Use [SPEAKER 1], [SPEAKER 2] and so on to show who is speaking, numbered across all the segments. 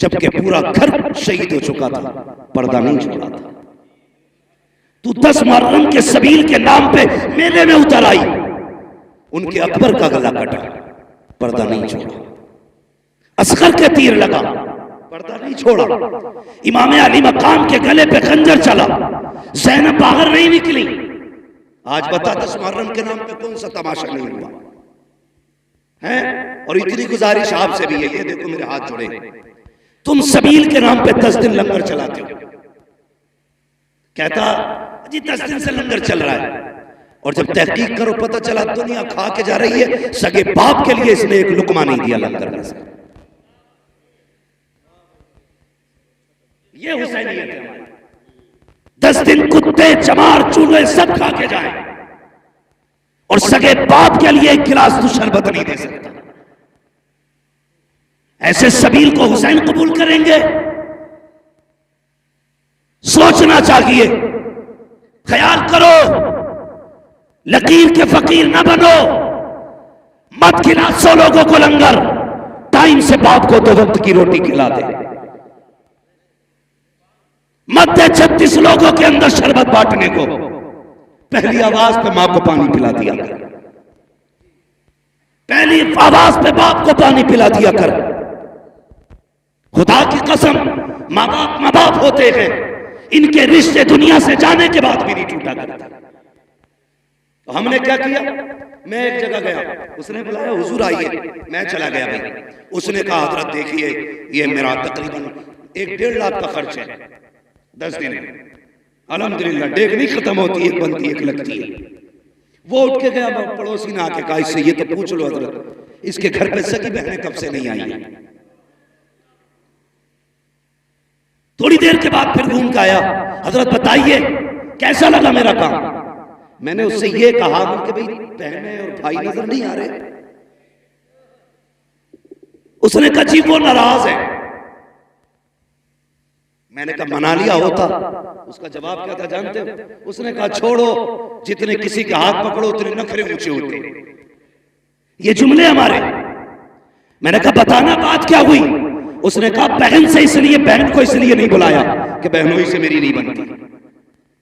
[SPEAKER 1] जबकि पूरा घर शहीद हो चुका था, पर्दा नहीं छोड़ा था। तू 10 मुहर्रम के सबील के नाम पे मेले में उतर आई, उनके अकबर का गला कटा, पर्दा नहीं छोड़ा। असगर के तीर लगा, पर्दा नहीं छोड़ा। इमाम अली मकाम के गले पे खंजर चला, ज़ैनब बाहर नहीं निकली। आज बता 10 मुहर्रम के नाम पे कौन सा तमाशा नहीं हुआ है? और इतनी गुजारिश आपसे भी है, ये देखो मेरे हाथ जोड़े, तुम सबील के नाम पे 10 दिन लंगर चलाते हो। कहता जी 10 दिन से लंगर चल रहा है, और जब तहकीक करो पता चला दुनिया खा के जा रही है, सगे बाप के लिए इसने एक लुकमा नहीं दिया लंगर में से। ये हुसैनियत है हमारी। 10 दिन कुत्ते चमार चूहे सब खा के जाए, और सगे बाप के लिए एक गिलास तो शरबत नहीं दे सकता। ऐसे सबील को हुसैन कबूल करेंगे? सोचना चाहिए, ख्याल करो, लकीर के फकीर ना बनो। मत खिला 100 लोगों को लंगर, टाइम से बाप को 2 वक्त की रोटी खिला दे। मत दे 36 लोगों के अंदर शरबत बांटने को, पहली आवाज पे मां को पानी पिला दिया कर, पहली आवाज पे बाप को पानी पिला दिया कर। खुदा की कसम, माँ बाप होते हैं, इनके रिश्ते दुनिया से जाने के बाद भी नहीं टूटा करता। तो हमने क्या किया? मैं एक जगह गया, उसने बुलाया हुजूर आइए, मैं चला गया भाई। उसने कहा हजरत देखिए ये मेरा तकरीबन 1-1.5 लाख का खर्च है, 10 दिन अल्हम्दुलिल्लाह डेग नहीं खत्म होती, एक बनती एक लगती है। वो उठ के गया, पड़ोसी ने आके कहा इससे ये तो पूछ लो हजरत, इसके घर पे सगी बहनें कब से नहीं आई है। थोड़ी देर के बाद फिर घूम के आया, हजरत बताइए कैसा लगा मेरा काम। मैंने उससे ये कहा कि भाई बहनें और भाई नजर नहीं आ रहे। उसने कहा जी वो नाराज है। मैंने कहा मना लिया होता। उसका जवाब क्या था जानते हो? उसने कहा छोड़ो, जितने किसी के हाथ पकड़ो उतने नखरे ऊंचे होते। ये जुमले हमारे। मैंने कहा बताना बात क्या हुई? उसने कहा बहन से इसलिए, बहन को इसलिए नहीं बुलाया कि बहनोई से मेरी नहीं बनती।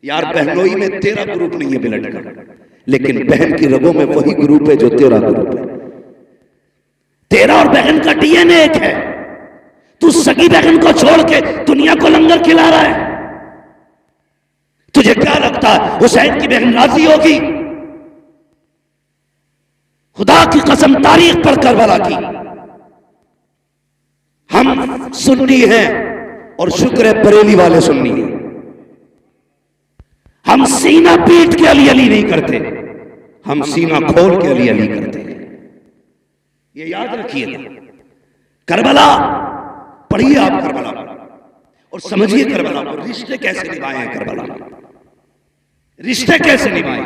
[SPEAKER 1] यार बहनोई में तेरा ग्रुप नहीं है ब्लड का, लेकिन बहन की रगों में वही ग्रुप है जो तेरा ग्रुप है। तेरा और बहन का डीएनए एक है। तू सगी बहन को छोड़ के दुनिया को लंगर खिला रहा है। तुझे क्या लगता है हुसैन की बहन राजी होगी? खुदा की कसम तारीख पर करबला की, हम सुन्नी हैं और शुक्र है बरेली वाले सुन्नी हैं। हम सीना पीट के अली अली नहीं करते, हम सीना खोल के अली अली करते हैं। ये याद रखिए। करबला पढ़िए आप करबला और समझिए करबला को, रिश्ते कैसे निभाए हैं करबला में, रिश्ते कैसे निभाए।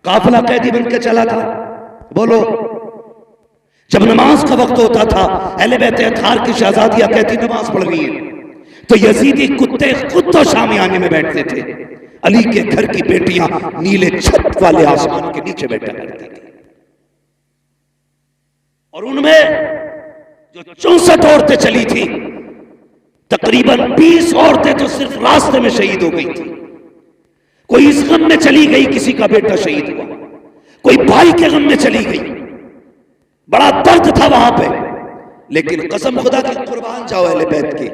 [SPEAKER 1] काफिला कैदी बन के चला था, बोलो जब नमाज का वक्त होता था, अहले बैत अतहार की शहजादियां कहती नमाज पढ़ रही है, तो यजीदी कुत्ते खुद तो शामियाने में बैठते थे, अली के घर की बेटियां नीले छत वाले आसमान के नीचे बैठा करती थी। और उनमें जो 64 औरतें चली थी, तकरीबन 20 औरतें तो सिर्फ रास्ते में शहीद हो गई थी। कोई इस गम में चली गई किसी का बेटा शहीद हुआ, कोई भाई के गम में चली गई, बड़ा दर्द था वहां पे। लेकिन कसम खुदा की कुर्बान जाओ अहले बैत के,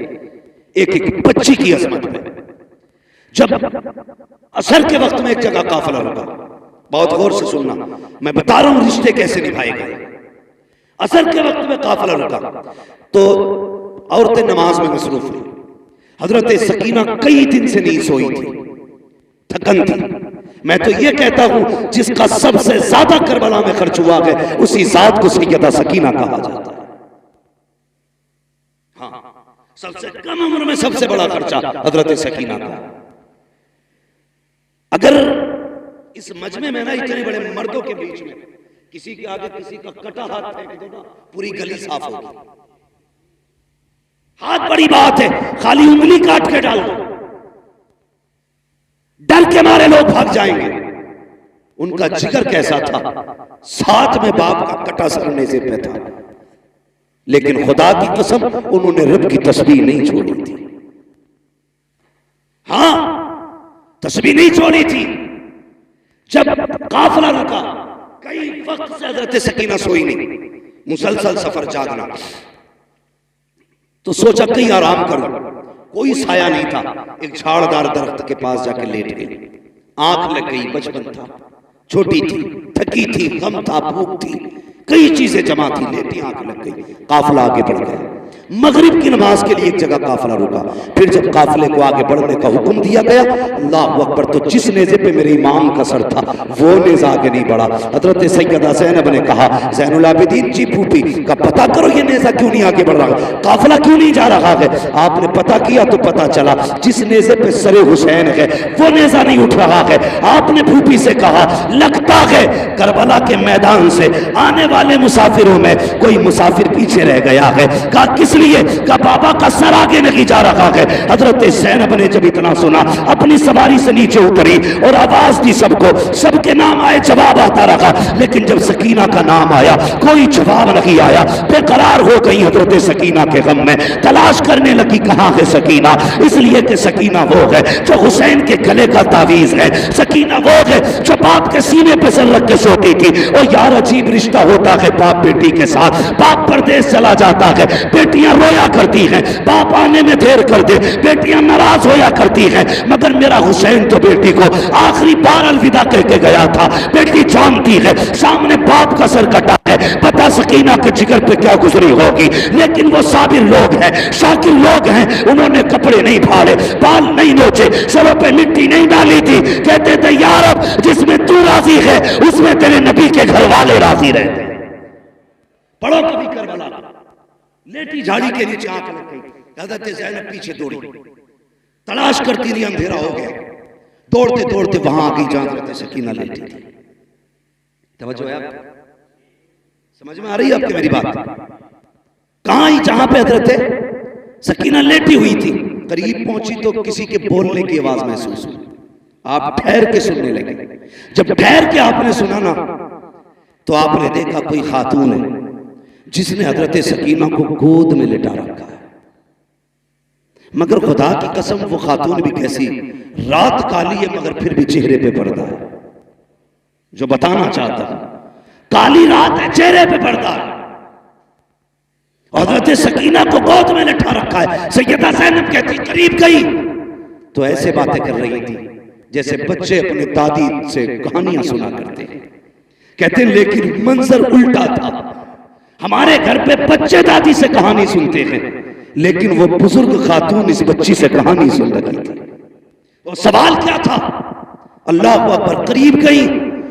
[SPEAKER 1] एक एक बच्ची की अजमत पे। जब असर के वक्त में एक जगह काफिला रुका, बहुत गौर से सुनना, मैं बता रहा हूं रिश्ते कैसे निभाए गए। असर के वक्त में काफिला रुका तो औरतें नमाज में मसरूफ हुई। हजरत सकीना कई दिन से नहीं सोई थी, थकन थी। मैं तो ये कहता हूं जिसका सबसे ज्यादा करबला में खर्च हुआ है उसी जात को सैयदा सकीना कहा जाता है। हाँ, सबसे कम उम्र में सबसे बड़ा खर्चा हजरत सकीना का। अगर इस मजमे में ना इतने बड़े मर्दों के बीच में किसी के आगे किसी का कटा हाथ फेंक दो ना, पूरी गली साफ होगी। हाथ बड़ी बात है, खाली उंगली काट के डाल दो, डर के मारे लोग भाग जाएंगे। उनका जिगर कैसा था, साथ में बाप का कटा सरने से पे था। लेकिन खुदा की कसम उन्होंने रब की तस्बीह नहीं छोड़ी थी। हां, तस्बीह नहीं छोड़ी थी। जब काफिला रुका, कई वक्त से हजरत सकीना सोई नहीं, मुसलसल सफर जागना, तो सोचा कहीं आराम करूं। कोई साया नहीं था, एक झाड़दार दरख्त के पास जाकर लेट गई। आंख लग गई, बचपन था, छोटी थी, थकी थी, गम था, भूख थी, कई चीजें जमा थी, लेटी आंख लग गई। काफिला आगे बढ़ गया। मगरिब की नमाज के लिए एक जगह काफिला रुका। फिर जब काफिले को आगे बढ़ने का हुक्म दिया गया, अल्लाह अकबर, तो जिस नेज़े पे मेरे इमाम का सर था वो नेज़ा आगे नहीं बढ़ा। हजरत सैयदा ज़ैनब ने कहा, ज़ैनुल आबिदीन जी फूफी का पता करो ये नेज़ा क्यों नहीं आगे बढ़ रहा, काफिला क्यों नहीं जा रहा है। आपने पता किया तो पता चला जिस नेज़े पे सरे हुसैन है वो नेज़ा नहीं उठ रहा है। आपने फूफी से कहा, लगता है करबला के मैदान से आने वाले मुसाफिरों में कोई मुसाफिर पीछे रह गया है। कहा किस लिए? का बाबा का सर आगे नहीं जा रहा है। हजरत ज़ैनब ने जब इतना सुना, अपनी सवारी से नीचे उतरी और आवाज दी सबको। सबके नाम आए, जवाब आता रहा, लेकिन जब सकीना का नाम आया कोई जवाब नहीं आया। बेकरार हो गई हजरत सकीना के गम में, तलाश करने लगी कहां है सकीना। इसलिए कि सकीना वो है जो हुसैन के गले का तावीज है, सकीना वो है जो बाप के सीने पे सर रख के सोती थी। और यार अजीब रिश्ता होता है बाप बेटी के साथ। बाप परदेश चला जाता है, बेटियां रोया करती हैं, बाप आने में देर कर दे, बेटियां नाराज होया करती हैं। मगर मेरा हुसैन तो बेटी को आखिरी बार अलविदा कह के गया था। बेटी जानती है सामने बाप का सर कटा है, पता सकीना के जिगर पे क्या गुजरी होगी। लेकिन वो साबिर लोग हैं, शाकिर लोग हैं, उन्होंने कपड़े नहीं फाड़े, बाल नहीं नोचे, सरों पे मिट्टी नहीं डाली थी। कहते थे यार अब जिसमें तू राजी है उसमें तेरे नबी के घर वाले राजी रहते। पढ़ो कभी करबला। लेटी झाड़ी के नीचे आंख लग गई, हजरत ज़ैनब पीछे दौड़ी, तलाश करती रही, अंधेरा हो गया। दौड़ते दौड़ते वहां आ गई जहां हजरत सकीना लेटी थी। तवज्जो है, समझ में आ रही है आपकी मेरी बात? कहां ही जहां पे हजरत सकीना लेटी हुई थी। करीब पहुंची तो किसी के बोलने की आवाज महसूस हुई। आप ठहर के सुनने लगे। जब ठहर के आपने सुना ना, तो आपने देखा कोई खातून है जिसने हजरत सकीना को गोद में लिटा रखा है। मगर खुदा की कसम वो खातून भी कैसी, रात काली है मगर फिर भी चेहरे पे पर्दा है। जो बताना चाहता हूं, काली रात है, चेहरे पे पर्दा है। हजरत सकीना को गोद में लिटा रखा है। सैयदा ज़ैनब कहती, करीब गई तो ऐसे बातें कर रही थी जैसे बच्चे अपनी दादी से कहानियां सुना करते हैं। कहते लेकिन मंजर उल्टा था। हमारे घर पे बच्चे दादी से कहानी सुनते हैं, लेकिन वो बुजुर्ग खातून इस बच्ची से कहानी सुन रही थी। वो सवाल क्या था? अल्लाह अकबर। करीब गई,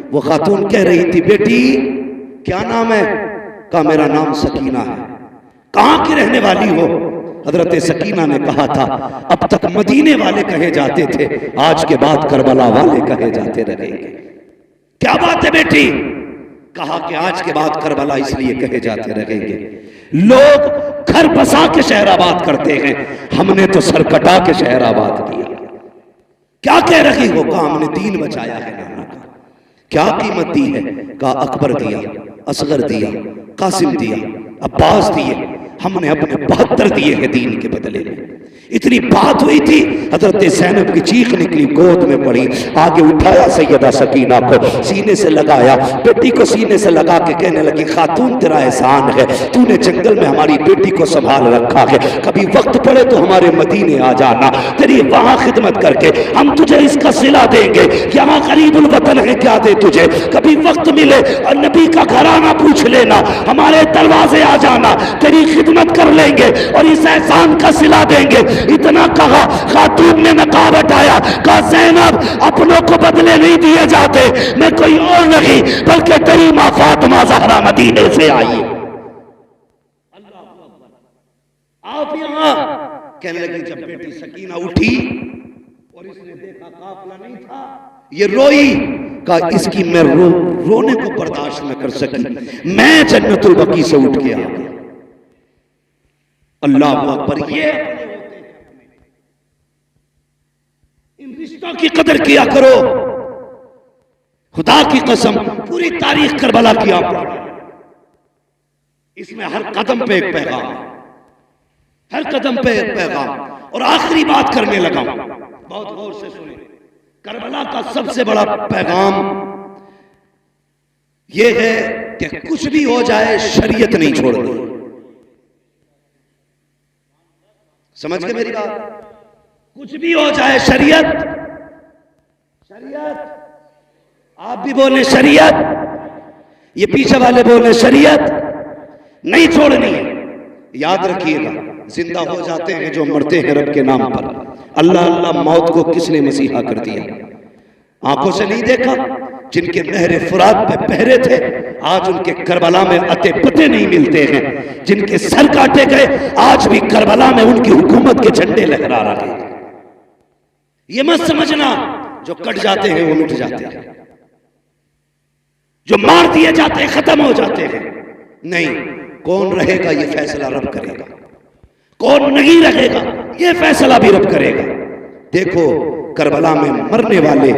[SPEAKER 1] वो खातून कह रही थी, बेटी क्या नाम है? कहा मेरा नाम सकीना है। कहां की रहने वाली हो? हजरत सकीना ने कहा था, अब तक मदीने वाले कहे जाते थे, आज के बाद करबला वाले कहे जाते रहेंगे। क्या बात है बेटी? कहा कि आज के बाद करबला इसलिए कहे जाते रहेंगे, लोग घर बसा के शहर आबाद करते हैं, हमने तो सर कटा के शहर आबाद किया। क्या कह रही हो? कहा हमने दीन बचाया है नाना का। क्या कीमत दी है? कहा अकबर दिया, असगर दिया, कासिम दिया, अब्बास दिए, हमने अपने 72 दिए हैं दीन के बदले में। इतनी बात हुई थी, हजरत ज़ैनब की चीख निकली, गोद में पड़ी, आगे उठाया सैयदा सकीना को, सीने से लगाया, बेटी को सीने से लगा के कहने लगी, खातून तेरा एहसान है, तूने जंगल में हमारी बेटी को संभाल रखा है, कभी वक्त पड़े तो हमारे मदीने आ जाना, तेरी वहां खिदमत करके हम तुझे इसका सिला देंगे। यहाँ गरीबुल वतन है, क्या दे तुझे, कभी वक्त मिले और नबी का घराना पूछ लेना, हमारे दरवाजे आ जाना, तेरी खिदमत कर लेंगे और इस एहसान का सिला देंगे। इतना कहा, खातून ने नकाब हटाया, कहा ज़ैनब अपनों को बदले नहीं दिए जाते, मैं कोई और नहीं बल्कि तेरी मां फातिमा ज़हरा मदीने से आई। आप यहां कहने लगी। जब बेटी सकीना उठी और इसने देखा काफिला नहीं था, ये रोई, कहा इसकी मैं रोने को बर्दाश्त न कर सकी, मैं जन्नतुल बकी से उठ के आ गया। अल्लाह अकबर। ये इन रिश्तों की कदर किया करो। खुदा की कसम पूरी तारीख करबला की आप इसमें हर कदम पे एक पैगाम, हर कदम पे एक पैगाम। और आखिरी बात करने लगा हूं, बहुत गौर से सुने। करबला का सबसे बड़ा पैगाम यह है कि कुछ भी हो जाए शरीयत नहीं छोड़नी। समझ गए मेरी बात? कुछ भी हो जाए शरीयत, शरीयत, आप भी बोले शरीयत, ये पीछे वाले बोले शरीयत, नहीं छोड़नी है। याद रखिएगा, जिंदा हो जाते हैं जो मरते हैं रब के नाम पर। अल्लाह अल्लाह मौत को किसने मसीहा कर दिया? आंखों से नहीं देखा? जिनके नहरे फुरात पे पहरे थे, आज उनके करबला में अते पते नहीं मिलते हैं। जिनके सर काटे गए, आज भी करबला में उनकी हुकूमत के झंडे लहरा रहे हैं। ये मत समझना जो कट जाते हैं वो मिट जाते हैं, जो मार दिए जाते हैं खत्म हो जाते हैं। नहीं, कौन रहेगा ये फैसला रब करेगा, कौन नहीं रहेगा ये फैसला भी रब करेगा। देखो, करबला में मरने वाले,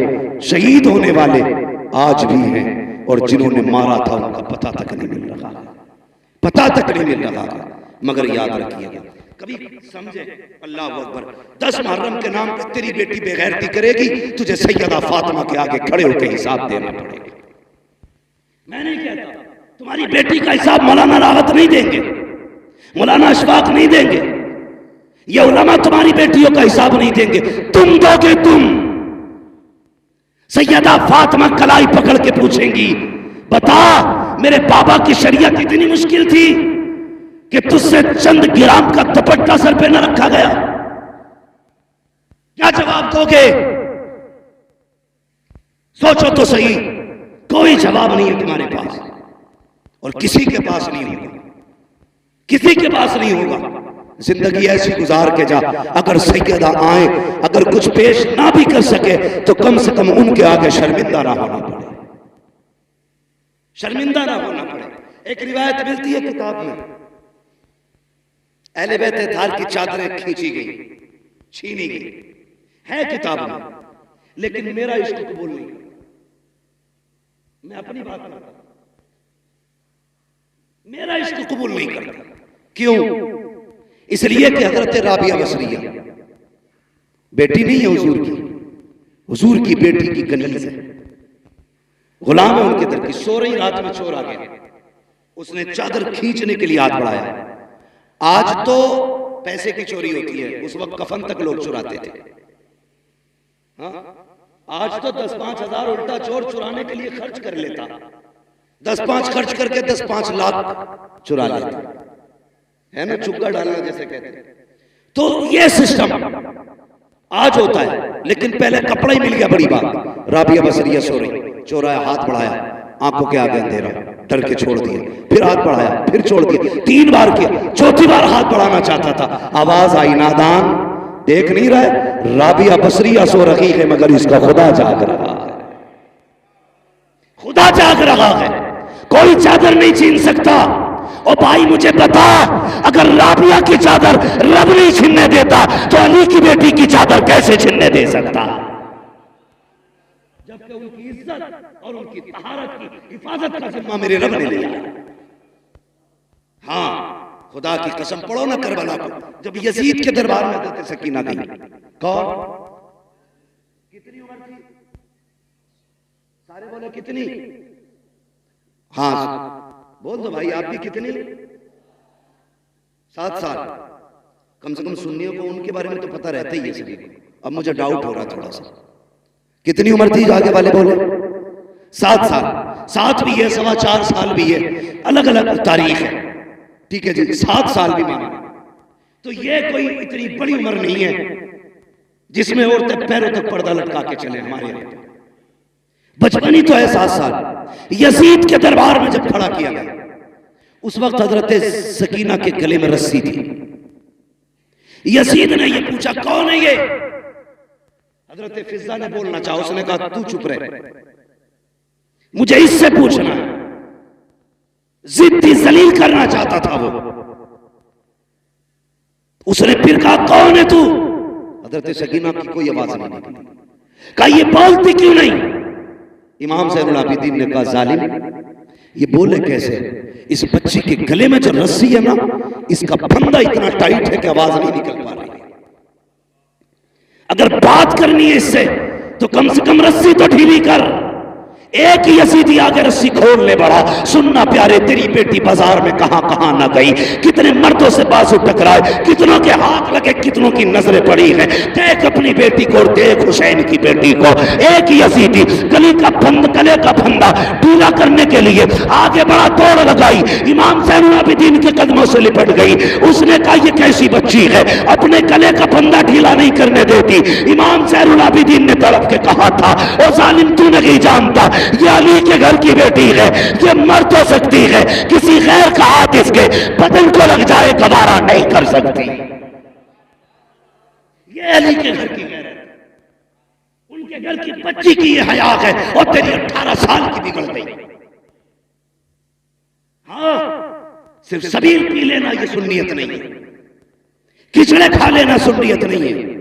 [SPEAKER 1] शहीद होने वाले आज भी हैं, और जिन्होंने मारा था उनका पता तक नहीं मिल रहा, पता तक नहीं मिल रहा। मगर याद रखिएगा, कभी समझे, अल्लाह अकबर, 10 मुहर्रम के नाम पर तेरी बेटी बेगैरती करेगी, तुझे सैयदा फातिमा के आगे खड़े होकर हिसाब देना पड़ेगा। मैं नहीं कहता तुम्हारी बेटी का हिसाब मौलाना रावत नहीं देंगे, मौलाना अशफाक नहीं देंगे, ये उलमा तुम्हारी बेटियों का हिसाब नहीं देंगे, तुम दोगे। तुम सैयदा फातिमा कलाई पकड़ के पूछेंगी, बता मेरे बाबा की शरीयत इतनी मुश्किल थी कि तुझसे चंद ग्राम का दुपट्टा सर पे न रखा गया? क्या जवाब दोगे? सोचो तो सही। कोई जवाब नहीं है तुम्हारे पास, और किसी के पास नहीं होगा, किसी के पास नहीं होगा। जिंदगी ऐसी गुजार के जा, अगर सैयदा आए, अगर कुछ पेश ना भी कर सके तो कम से कम उनके आगे शर्मिंदा ना होना पड़े, शर्मिंदा ना होना पड़े। एक रिवायत मिलती है किताब में, अहले बैत अताहर की चादरें खींची गई, छीनी गई, है किताब में, लेकिन मेरा इश्क कबूल नहीं। मैं अपनी बात करता, मेरा इश्क कबूल नहीं करता। क्यों? इसलिए कि हजरत राबिया बसरिया बेटी नहीं है हुजूर की, हुजूर की बेटी की कनीज है, गुलाम है उनके दर की। सो रही रात में चोर आ गया, उसने चादर खींचने के लिए हाथ बढ़ाया। आज तो पैसे की चोरी होती है, उस वक्त कफन तक लोग चुराते थे। हाँ? आज तो 10-5 हजार उल्टा चोर चुराने के लिए खर्च कर लेता, 10-5 खर्च करके 10-5 लाख चुरा लेता है ना, चुक्का डालना जैसे कहते हैं। तो ये सिस्टम आज होता है, लेकिन पहले कपड़ा ही मिल गया, बड़ी बात। राबिया बसरिया सो रही, चोराया, हाथ बढ़ाया, आंखों के आगे अंधेरा, डर के छोड़ दिया, फिर हाथ बढ़ाया, फिर छोड़ दिया, 3 बार किया, 4थी बार हाथ बढ़ाना चाहता था, आवाज आई, नादान देख नहीं रहा, राबिया बसरिया सो रही है मगर इसका खुदा जाग रहा है, खुदा जाग रहा है, कोई चादर नहीं छीन सकता। ओ भाई मुझे बता, अगर राबिया की चादर रब नहीं छीनने देता तो अली की बेटी की चादर कैसे छीनने दे सकता? जबकि उनकी इज्जत और उनकी तहारत की हिफाजत का जिम्मा मेरे रब ने लिया। हाँ, खुदा की कसम, पढ़ो ना करबला को, जब यजीद के दरबार में हज़रत सकीना गई, कौन, कितनी उम्र थी? सारे बोले कितनी? हाँ बोल दो भाई, आप भी कितनी? 7 साल। कम से कम सुन्नियों को उनके बारे में तो पता रहता ही है सभी को। अब मुझे डाउट हो रहा थोड़ा सा, कितनी उम्र थी? आगे वाले बोले 7 साल। 7 भी है, 4.25 साल भी है, अलग अलग तारीख है, ठीक है जी, 7 साल भी माना। तो ये कोई इतनी बड़ी उम्र नहीं है जिसमें औरतें पैरों तक पर्दा लटका के चले। हमारे यहाँ बचपन ही तो है 7 साल। यजीद के दरबार में जब खड़ा किया गया, उस वक्त हजरत सकीना के गले में रस्सी थी। यजीद ने ये पूछा, कौन है ये? हजरत फिजा ने बोलना चाहा, उसने कहा तू चुप रहे, मुझे इससे पूछना है। जिद्दी जलील करना चाहता था वो। उसने फिर कहा कौन है तू? हजरत सकीना की कोई आवाज नहीं निकली। कहा ये बोलती क्यों नहीं? इमाम ज़ैनुल आबिदीन ने कहा जालिम, ये बोले कैसे? इस बच्ची के गले में जो रस्सी है ना, इसका फंदा इतना टाइट है कि आवाज नहीं निकल पा रही। अगर बात करनी है इससे तो कम से कम रस्सी तो ढीली कर। एक ही यजीदी आगे रस्सी खोल ले बड़ा। सुनना प्यारे, तेरी बेटी बाजार में कहां कहां ना गई, कितने मर्दों से बाजू टकराए, कितनों के हाथ लगे, कितनों की नजरें पड़ी हैं। देख अपनी बेटी को, देख हुसैन की बेटी को। एक ही यजीदी गले का फंदा ढीला करने के लिए आगे बड़ा, दौड़ लगाई, इमाम ज़ैनुल आबिदीन के कदमों से लिपट गई। उसने कहा ये कैसी बच्ची है, अपने गले का फंदा ढीला नहीं करने देती। इमाम ज़ैनुल आबिदीन ने तड़प के कहा था, ओ जालिम तू नहीं जानता, ये अली के घर की बेटी है, ये मर तो सकती है, किसी गैर का हाथ इसके बदन को लग जाए गवारा नहीं कर सकती। ये अली के घर की गैर है, उनके घर की बच्ची की ये हया है, और तेरी 18 साल की बिगड़ गई। हाँ, सिर्फ सबील पी लेना ये सुन्नियत नहीं है, खिचड़े खा लेना सुन्नियत नहीं है।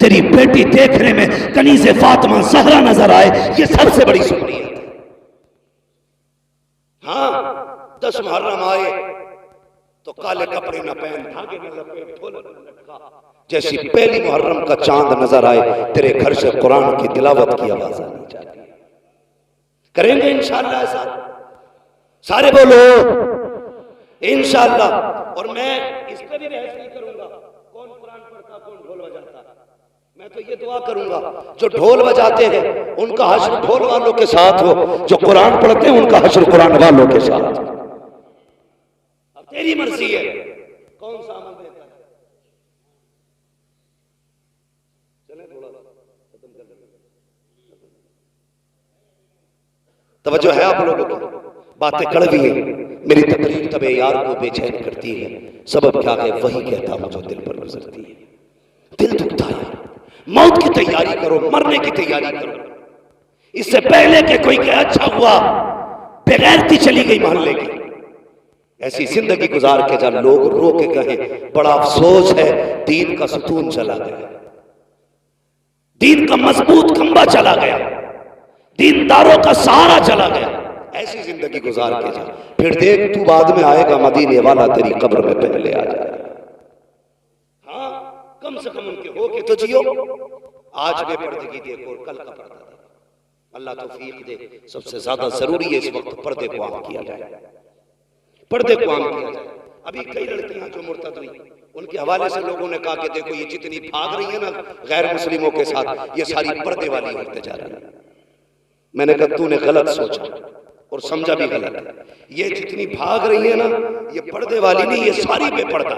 [SPEAKER 1] तेरी बेटी देखने में कनीज़े फातिमा ज़हरा नजर आए, ये सबसे बड़ी सुन्नियत है। हाँ, 10 मुहर्रम आए तो काले कपड़े न पहन, धागे न लपेट, ढोलक न लटका, जैसी पहली मुहर्रम का चांद नजर आए तेरे घर से कुरान की तिलावत की आवाज आनी चाहिए। करेंगे इंशाअल्लाह ऐसा, सारे बोलो इंशाअल्लाह। और मैं इस पर भी बहस नहीं करूंगा कौन कुरान पढ़ता, कौन ढोल बजाता। मैं तो ये दुआ करूंगा जो ढोल बजाते हैं उनका हश्र ढोल वालों के साथ हो, जो कुरान पढ़ते हैं उनका हश्र कुरान वालों के साथ। अब तेरी मर्जी है कौन सा अमल देता है। चले थोड़ा खत्म कर दें, तवज्जो है आप लोगों की। बातें कड़वी है, मेरी तकरीर तबे यार को बेचैन करती है। सबब क्या है वही कहता हूं जो दिल पर गुजरती है। दिल दुखता है, मौत की तैयारी करो, मरने की तैयारी करो, इससे पहले कि कोई कहे अच्छा हुआ बेगैरती चली गई मोहल्ले की। ऐसी जिंदगी गुजार के जब लोग रो के कहे बड़ा अफसोस है दीन का सुतून चला गया, दीन का मजबूत खंबा चला गया, दीनदारों का सहारा चला गया। ऐसी जिंदगी गुजार के जा, फिर देख तू बाद में आएगा मदीने वाला तेरी कब्र में पहले आ जाएगा। हाँ, कम से कम उनके हो के तो जियो। आज बेपर्दगी देखो और कल का पर्दा देखो। अल्लाह तौफीक दे। सबसे ज्यादा जरूरी है इस वक्त पर्दे को आम किया जाए, पर्दे को आम किया जाए। अभी कई लड़कियां जो मुर्तद हुई उनके हवाले से लोगों ने कहा कि देखो ये जितनी भाग रही है ना गैर मुस्लिमों के साथ, ये सारी पर्दे वाली होते जा रही है। मैंने कहा तूने गलत सोचा और समझा भी गलत है। ये जितनी भाग रही है ना ये पर्दे वाली नहीं, ये सारी बेपर्दा।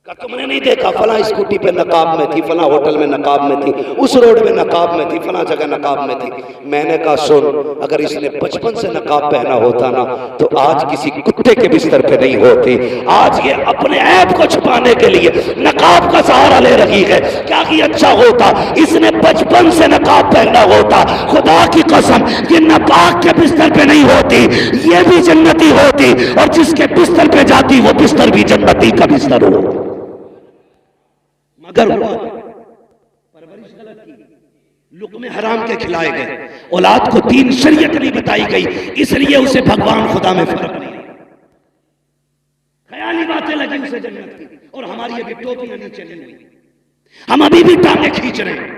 [SPEAKER 1] का तुमने नहीं देखा फला स्कूटी पे नकाब में थी, फला होटल में नकाब में थी, उस रोड में नकाब में थी, फला जगह नकाब में थी। मैंने कहा सुन, अगर इसने बचपन से नकाब पहना होता ना तो आज किसी कुत्ते के बिस्तर पे नहीं होती। आज ये अपने ऐप को छुपाने के लिए नकाब का सहारा ले रही है। क्या कि अच्छा होता इसने बचपन से नकाब पहना होता, खुदा की कसम ये नापाक के बिस्तर पे नहीं होती, ये भी जन्नती होती, और जिसके बिस्तर पे जाती वो बिस्तर भी जन्नती का बिस्तर हो। मगर हुआ परवरिश गलत की, लुक़्मे हराम के खिलाए गए, औलाद को दीन शरीयत नहीं बताई गई, इसलिए उसे भगवान खुदा में फर्क नहीं। ख्याली बातें लगी उसे जन्नत की, और हमारी अभी टोपियां नीचे नहीं हुई, हम अभी भी टांगे खींच रहे हैं,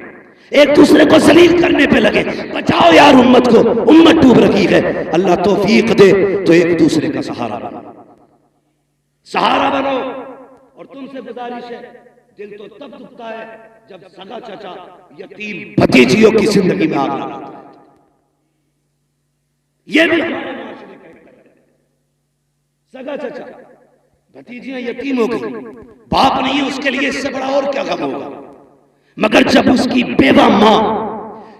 [SPEAKER 1] एक दूसरे को जलील करने पे लगे। बचाओ यार उम्मत को, उम्मत डूब रही है। अल्लाह तौफीक दे तो एक दूसरे का सहारा बनो, सहारा बनो। और तुमसे गुजारिश है, दिल तो तब दुखता है जब सगा चाचा यतीम भतीजियों की जिंदगी में आग लगाता है। यह भी हमारे माशरे का एक है। सगा चाचा भतीजियां यतीम हो गई, बाप नहीं है उसके लिए, इससे बड़ा और क्या गम होगा। मगर जब उसकी बेवा मां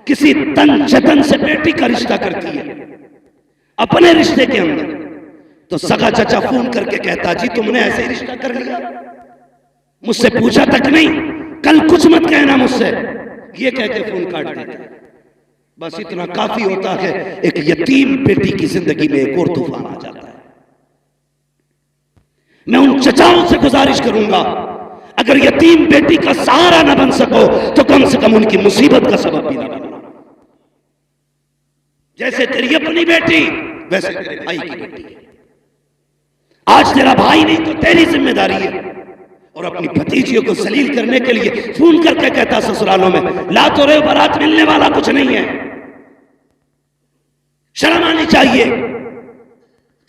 [SPEAKER 1] किसी तन जतन से बेटी का रिश्ता करती है अपने रिश्ते के अंदर, तो सगा चाचा फोन करके कहता जी तुमने ऐसे ही रिश्ता कर लिया, मुझसे पूछा तक नहीं, कल कुछ मत कहना मुझसे, ये कह के फोन काट देता। बस इतना काफी होता है, एक यतीम बेटी की जिंदगी में एक और तूफान आ जाता है। मैं उन चचाओं से गुजारिश करूंगा, अगर यतीम बेटी का सहारा न बन सको तो कम से कम उनकी मुसीबत का सबब भी न बनना। जैसे तेरी अपनी बेटी वैसे तेरे भाई की बेटी है। आज तेरा भाई नहीं तो तेरी जिम्मेदारी है। और अपनी भतीजियों को जलील करने के लिए फोन करके कहता ससुरालों में ला तो रहे बारात, मिलने वाला कुछ नहीं है। शर्म आनी चाहिए।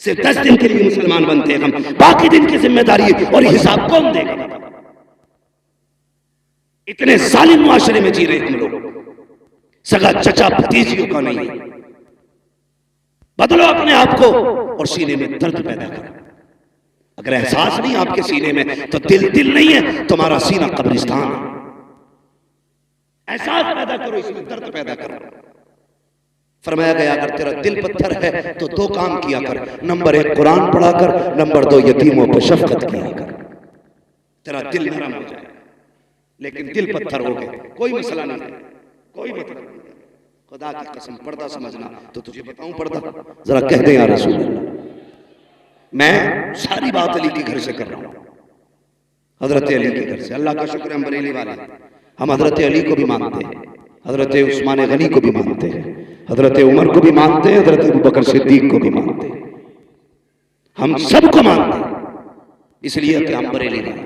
[SPEAKER 1] सिर्फ 10 दिन के लिए मुसलमान बनते हैं हम, बाकी दिन की जिम्मेदारी है और हिसाब कौन देगा? इतने जालिम मुआशरे में जी रहे हम लोग, सगा चचा भतीजियों का नहीं। बदलो अपने आप को और सीने में दर्द पैदा करो। अगर एहसास नहीं आपके सीने में तो दिल नहीं है, तुम्हारा सीना कब्रिस्तान है। एहसास पैदा करो, इसमें दर्द पैदा करो। फरमाया गया अगर तेरा दिल पत्थर है तो 2 काम किया कर। नंबर 1 कुरान पढ़ा कर, नंबर 2 यतीमों पर शफकत किया कर। तेरा दिल नरम हो जाए। लेकिन दिल पत्थर हो गए, कोई मसला नहीं है, कोई मतलब नहीं। खुदा की कसम पर्दा समझना तो तुझे बताऊं पर्दा, जरा कह दे या रसूल अल्लाह। मैं सारी बात अली के घर से कर रहा हूं, हजरत अली के घर से। अल्लाह का शुक्र हम बरेली वाले, हम हजरत अली को भी मानते हैं, हजरत उस्मान गनी को भी मानते हैं, हजरत उमर को भी मानते हैं, हजरत अबू बकर सिद्दीक को भी मानते हैं। हम सबको मानते हैं इसलिए कि हम बरेली वाले।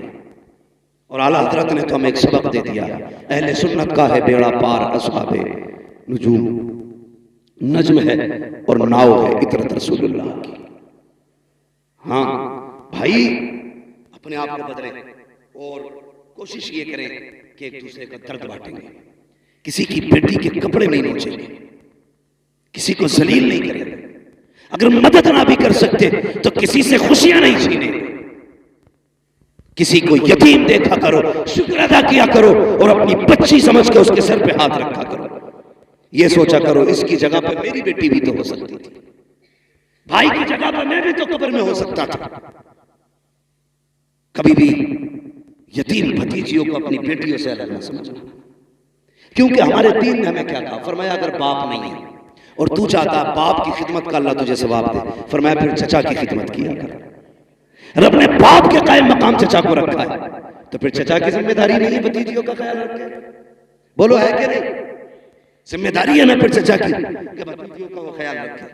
[SPEAKER 1] और आला हजरत ने तो हमें एक सबक दे दिया, अहले सुन्नत का है बेड़ा पार, असहाबे नुजूम नज्म है और नाव है इतरत रसूलुल्लाह की। हाँ भाई, अपने आप को बदले और कोशिश ये करें कि एक दूसरे का दर्द बांटेंगे। किसी की बेटी के कपड़े नहीं नोचेंगे, किसी को जलील नहीं करेंगे। अगर मदद ना भी कर सकते तो किसी से खुशियां नहीं छीनेंगे। किसी को यतीम देखा करो, शुक्र अदा किया करो और अपनी बच्ची समझ के उसके सर पे हाथ रखा करो। ये सोचा करो इसकी जगह पे मेरी बेटी भी तो हो सकती थी, भाई की जगह पर मैं भी तो कब्र में हो सकता था। कभी भी यतीम भतीजियों को अपनी बेटियों से अलग न समझना, क्योंकि हमारे दीन ने हमें क्या कहा? फरमाया अगर बाप नहीं है और तू चाहता बाप की खिदमत का अल्लाह तुझे सवाब दे, फरमाया फिर चचा की खिदमत किया कर। रब ने बाप के कायम मकाम चचा को रखा है, तो फिर चचा की जिम्मेदारी नहीं है भतीजियों का ख्याल रखे? बोलो है कि नहीं? जिम्मेदारी है ना फिर चचा की कि भतीजियों का वो ख्याल रखे,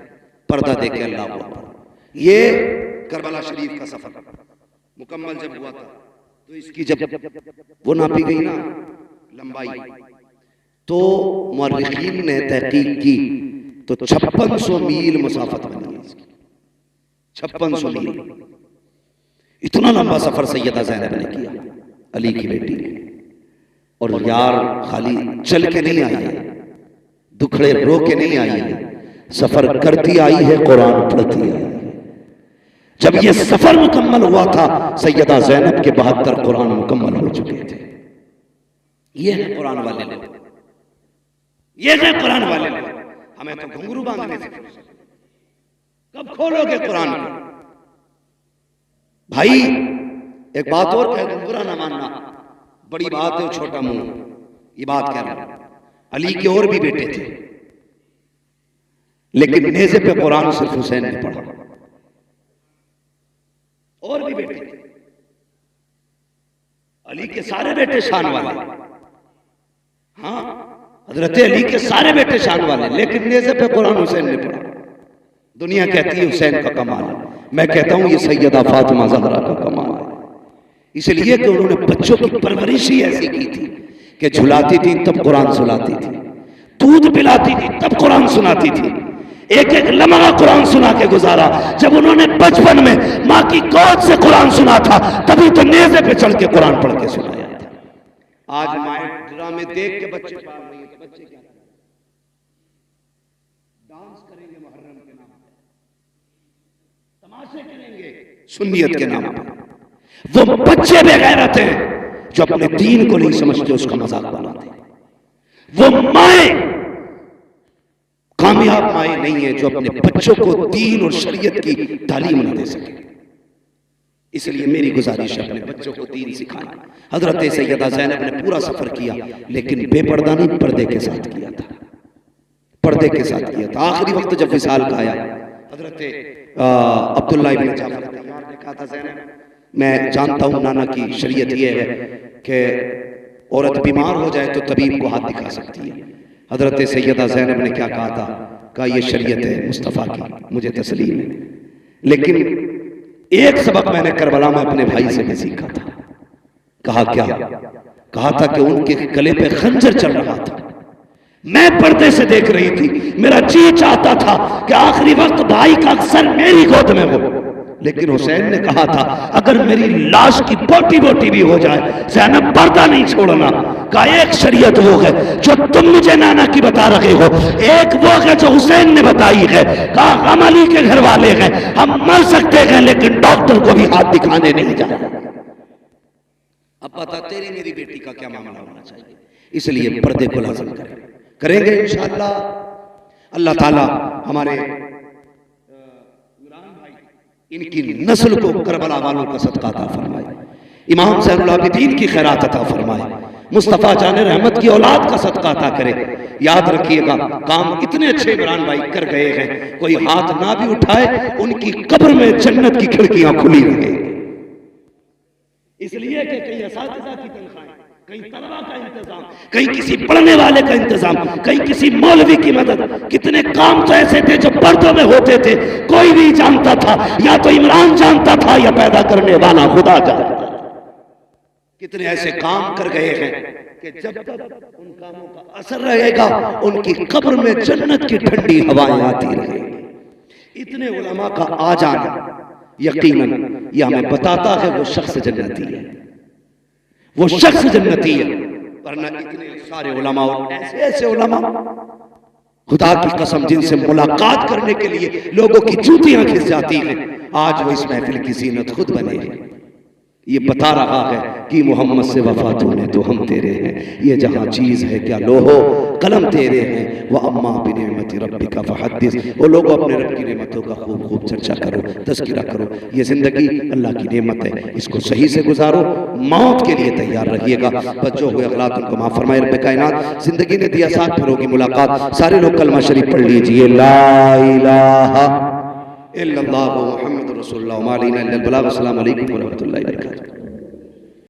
[SPEAKER 1] पर्दा देके। अल्लाह को ये करबला शरीफ का सफर मुकम्मल जब हुआ था तो इसकी जब वो नापी गई ना लंबाई, तो मुअर्रिखीन ने तहकीक की तो 5600 मील मुसाफत बनी है इसकी। 5600 मील, इतना लंबा सफर सैयदा ज़ैनब ने किया, अली की बेटी ने। और यार खाली चल के नहीं आई है, दुखड़े रो के नहीं आई है, सफर करती आई है, कुरान पढ़ती आई है। जब ये सफर मुकम्मल हुआ था सैयदा ज़ैनब के 72 कुरान मुकम्मल हो चुके थे। ये है कुरान वाले लोग, ये है कुरान वाले लोग। हमें तो घुंघरू बांधने से कब खोलोगे कुरान को? भाई एक बात और कह दूं, बुरा ना मानना, बड़ी बात है छोटा मुंह, ये बात कह रहा हूं। अली के और भी बेटे थे, लेकिन नेज़े पे कुरान सिर्फ हुसैन ने पढ़ा। और भी बेटे थे, अली के सारे बेटे शान वाले। हाँ, हजरत अली के सारे बेटे शान वाले, लेकिन नेज़े पे कुरान हुसैन ने पढ़ा। दुनिया कहती है हुसैन का कमाल है, मैं कहता हूं ये सैयदा फातिमा ज़हरा का कमाल है। इसलिए कि उन्होंने बच्चों की परवरिश ही ऐसी की थी कि झुलाती थी तब कुरान सुनाती थी, दूध पिलाती थी तब कुरान सुनाती थी, एक एक लम्हा कुरान सुना के गुजारा। जब उन्होंने बचपन में माँ की गोद से कुरान सुना था तभी तो नेज़े पे चढ़ के कुरान पढ़ के सुनाया था। आज माए ड्रामे देख के बच्चे पाल रही है, तो बच्चे क्या डांस करेंगे मुहर्रम के नाम पे, तमाशे करेंगे सुन्नियत के नाम पे। वो बच्चे बेगैरत हैं जो अपने दीन को नहीं समझते, उसका मजाक बनाते। वो माए कामयाब माए नहीं है जो अपने बच्चों को दीन और शरीयत की तालीम न दे सके। इसलिए मेरी गुजारिश है अपने बच्चों को दीन सिखाएं। हजरत सैयदा ज़ैनब ने पूरा सफर किया, लेकिन बेपर्दा नहीं, पर्दे के साथ किया था, पर्दे के साथ किया था। आखिरी वक्त जब विसाल का आया, हजरत अब्दुल्लाह इब्न जाफर ने कहा था ज़ैनब मैं जानता हूं नाना की शरीयत यह है कि औरत बीमार हो जाए तो तबीब को हाथ दिखा सकती है। हजरत सैयदा ज़ैनब ने क्या कहा था? कहा ये शरीयत है मुस्तफ़ा की, मुझे तस्लीम है। लेकिन एक सबक मैंने करबला में अपने भाई से भी सीखा था। कहा क्या? कहा था कि उनके गले पे खंजर चल रहा था, मैं पर्दे से देख रही थी, मेरा जी चाहता था कि आखिरी वक्त भाई का सर मेरी गोद में हो। लेकिन हुसैन ने कहा था अगर मेरी लाश की बोटी बोटी भी हो जाए ज़ैनब पर्दा नहीं छोड़ना। का एक शरीयत वो है जो तुम मुझे नाना की बता रहे हो, एक वो है जो हुसैन ने बताई है। कहा हम अली के घर वाले हैं, हम मर सकते हैं लेकिन डॉक्टर को भी हाथ दिखाने नहीं जाए। अब बता तेरी मेरी बेटी का क्या मामला होना चाहिए, इसलिए पर्दे को लाज़िम करेंगे इंशाअल्लाह। अल्लाह ताला हमारे इनकी नस्ल को करबला वालों का सदका अता फरमाए, इमाम ज़ैनुल आबिदीन की खैरात अता फरमाए, मुस्तफ़ा जान रहमत की औलाद का सदका अता करे। याद रखिएगा काम इतने अच्छे इमरान भाई कर गए हैं, कोई हाथ ना भी उठाए उनकी कब्र में जन्नत की खिड़कियां खुली रहे। इसलिए कि कहीं असातिज़ा की तनख्वाहें, कहीं तलबा का इंतजाम, कहीं किसी पढ़ने वाले का इंतजाम, कहीं किसी मौलवी की मदद। कितने काम तो ऐसे थे जो पर्दों में होते थे, कोई नहीं जानता था, या तो इमरान जानता था या पैदा करने वाला खुदा जानता था। कितने ऐसे काम कर गए हैं कि जब तक उन कामों का असर रहेगा उनकी कब्र में जन्नत की ठंडी हवाएं आती रहेंगी। इतने उलमा का आ जाना यकीनन यह हमें बताता है वो शख्स जन्नती है, वो शख्स जन्नती है। वरना इतने सारे उलमा और ऐसे ऐसे उलमा खुदा की कसम जिनसे मुलाकात करने के लिए लोगों की जूतियां खिंच जाती हैं, आज वो इस महफिल की जीनत खुद बने हैं। ये बता रहा है कि मोहम्मद से वफा तूने तो हम तेरे हैं, ये जहाँ चीज़ है क्या लोहो कलम तेरे हैं, वह अम्मा बिनेमति रब्बिका फहद्दिस। वो लोगों अपने रब की नेमतों का खूब खूब चर्चा करो, तज़किरा करो। ये ज़िंदगी अल्लाह की नेमत है, इसको सही से गुजारो, मौत के लिए तैयार रहिएगा। बच्चों हुए अगलात उनको माफ़ फरमाए रब्बे कायनात। ज़िंदगी ने दिया साथ, फिर होगी मुलाकात। सारे लोग कलमा शरीफ पढ़ लीजिए, ला इलाहा इल्लल्लाह मुहम्मदुर रसूलुल्लाह व मा अलैना इल्लल बलाग। अस्सलामु अलैकुम व रहमतुल्लाहि व बरकातुहू।